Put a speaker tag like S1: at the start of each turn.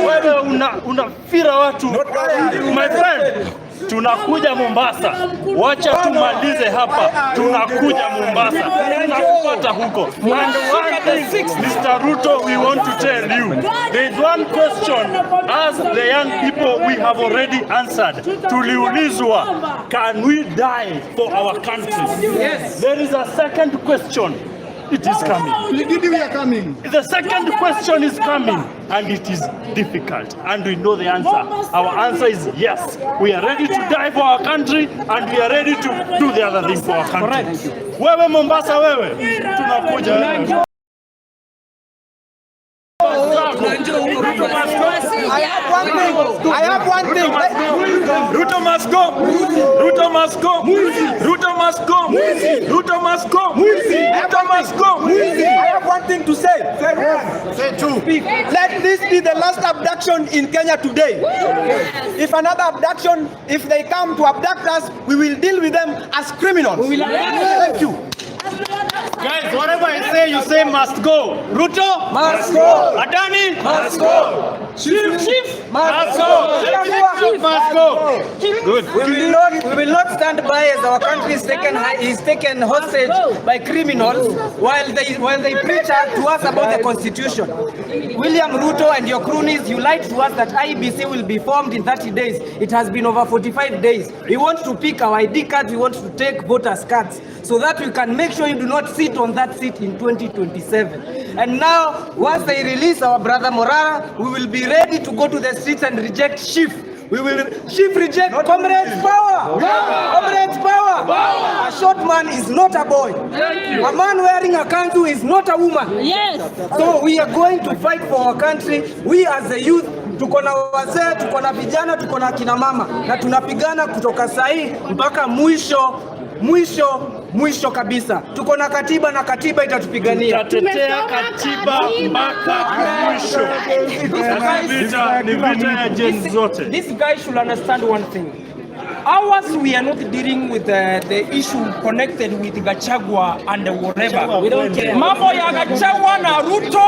S1: wewe unafira watu. My friend, tunakuja Mombasa. Wacha tumalize hapa. Tunakuja Mombasa. Tunakupata huko. And one thing, Mr. Ruto, we want to tell you. There is one question as the young people we have already answered. Tuliulizwa, can we die for our country?
S2: Yes.
S1: There is a second question. It is coming.
S3: We are coming.
S1: The second question is coming, and it is difficult, and we know the answer. Our answer is yes. We are ready to die for our country, and we are ready to do the other thing for our country. Wewe Mombasa, wewe tunakuja.
S3: I have one thing.
S1: Ruto must go. Ruto must go. Ruto must go. Ruto must go. Ruto must go.
S3: I have one thing to say. Say two. Let this be the last abduction in Kenya today. If another abduction, if they come to abduct us, we will deal with them as criminals. Thank you.
S1: Guys, whatever I say, you say must go. Ruto
S3: Must go.
S1: Adani
S3: Must go.
S1: Chief must go. Chief must go. Good.
S2: We will not stand by as our country is taken hostage by criminals while they preach to us about the constitution. William Ruto and your cronies, you lied to us that IEBC will be formed in 30 days. It has been over 45 days. We want to pick our ID cards, we want to take voters' cards so that we can make sure you do not sit on that seat in 2027. And now, once they release our brother Morara, we will be ready to go to the streets and reject Chief. We will reject Comrades Power. Comrades Power. A short man is not a boy. A man wearing a kanzu is not a woman.
S4: Yes.
S2: So we are going to fight for our country. We as the youth, tuko na wazee, tuko na vijana, tuko na kina mama, na tunapigana kutoka sahi mpaka mwisho kabisa. Tuko na katiba na katiba itatupigania.
S1: Tutatetea katiba mpaka mwisho. Ni vita ya gen zote.
S5: This guy should understand one thing. Ours, we are not dealing with the issue connected with Gachagua and whatever.
S4: We don't care.
S5: Mambo ya Gachagua na Ruto